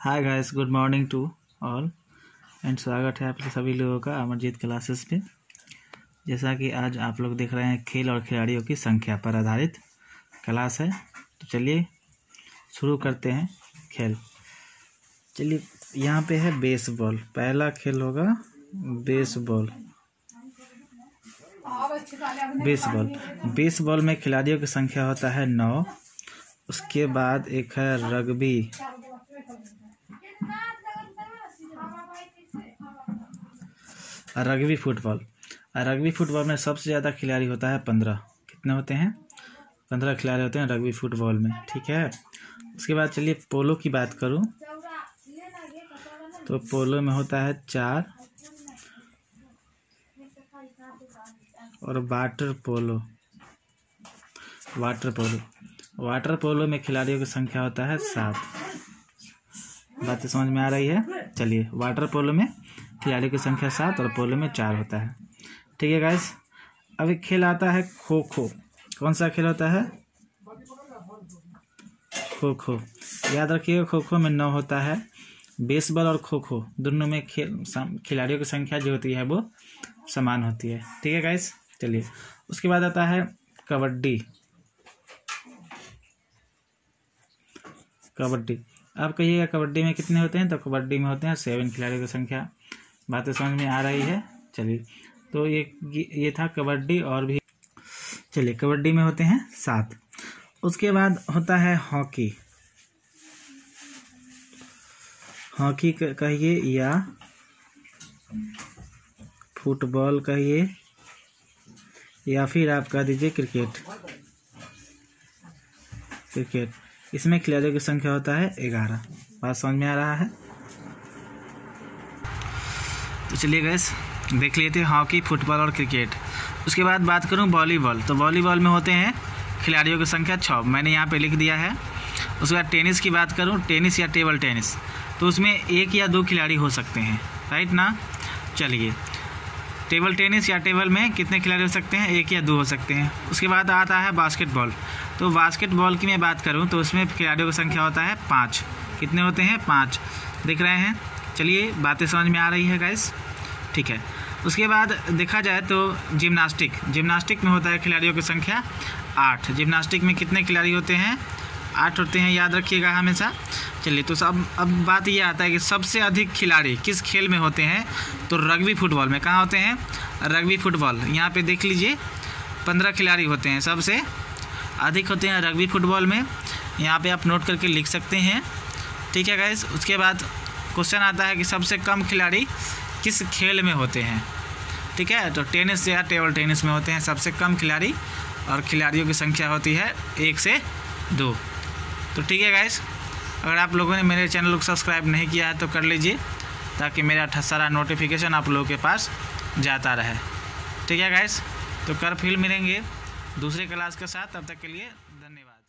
Hi guys, good morning to all and स्वागत है आप सभी लोगों का अमरजीत क्लासेस पे। जैसा कि आज आप लोग देख रहे हैं, खेल और खिलाड़ियों की संख्या पर आधारित क्लास है। तो चलिए शुरू करते हैं खेल। चलिए, यहाँ पे है बेसबॉल। पहला खेल होगा बेसबॉल। बेसबॉल में खिलाड़ियों की संख्या होता है 9। उसके बाद एक है रग्बी। रग्बी फुटबॉल में सबसे ज़्यादा खिलाड़ी होता है 15। कितने होते हैं? 15 खिलाड़ी होते हैं रग्बी फुटबॉल में। ठीक है। उसके बाद चलिए पोलो की बात करूं तो पोलो में होता है 4। और वाटर पोलो में खिलाड़ियों की संख्या होता है 7। बातें समझ में आ रही है? चलिए, वाटर पोलो में खिलाड़ियों की संख्या 7 और पोलो में 4 होता है। ठीक है गाइस। अब एक खेल आता है खो खो। कौन सा खेल होता है? खो खो। याद रखिएगा, खो खो में 9 होता है। बेसबॉल और खो खो दोनों में खिलाड़ियों की संख्या जो होती है वो समान होती है। ठीक है गाइस। चलिए, उसके बाद आता है कबड्डी। आप कहिएगा कबड्डी में कितने होते हैं? तो कबड्डी में होते हैं 7 खिलाड़ियों की संख्या। बातें समझ में आ रही है? चलिए, तो ये था कबड्डी। और भी चलिए, कबड्डी में होते हैं 7। उसके बाद होता है हॉकी। हॉकी कहिए या फुटबॉल कहिए या फिर आप कह दीजिए क्रिकेट। इसमें खिलाड़ियों की संख्या होता है 11। बात समझ में आ रहा है? तो चलिए गाइस, देख लेते हैं हॉकी, फुटबॉल और क्रिकेट। उसके बाद बात करूं वॉलीबॉल। तो वॉलीबॉल में होते हैं खिलाड़ियों की संख्या 6। मैंने यहाँ पे लिख दिया है। उसके बाद टेनिस की बात करूं, टेनिस या टेबल टेनिस, तो उसमें 1 या 2 खिलाड़ी हो सकते हैं, राइट ना? चलिए, टेबल टेनिस या टेबल में कितने खिलाड़ी हो सकते हैं? 1 या 2 हो सकते हैं। उसके बाद आता है बास्केटबॉल। तो बास्केटबॉल की मैं बात करूं तो उसमें खिलाड़ियों की संख्या होता है 5। कितने होते हैं? 5। दिख रहे हैं? चलिए, बातें समझ में आ रही है गाइस? ठीक है। उसके बाद देखा जाए तो जिम्नास्टिक में होता है खिलाड़ियों की संख्या 8। जिम्नास्टिक में कितने खिलाड़ी होते हैं? 8 होते हैं, याद रखिएगा हमेशा। चलिए, तो अब बात ये आता है कि सबसे अधिक खिलाड़ी किस खेल में होते हैं? तो रग्बी फुटबॉल में। कहाँ होते हैं? Rugby football. यहाँ पे देख लीजिए, 15 खिलाड़ी होते हैं, सबसे अधिक होते हैं रग्बी फुटबॉल में। यहाँ पे आप नोट करके लिख सकते हैं। ठीक है गाइस। उसके बाद क्वेश्चन आता है कि सबसे कम खिलाड़ी किस खेल में होते हैं? ठीक है, तो टेनिस या टेबल टेनिस में होते हैं सबसे कम खिलाड़ी, और खिलाड़ियों की संख्या होती है 1 से 2। तो ठीक है गाइस, अगर आप लोगों ने मेरे चैनल को सब्सक्राइब नहीं किया है तो कर लीजिए, ताकि मेरा सारा नोटिफिकेशन आप लोगों के पास जाता रहे। ठीक है गाइस, तो फिर मिलेंगे दूसरे क्लास के साथ। तब तक के लिए धन्यवाद।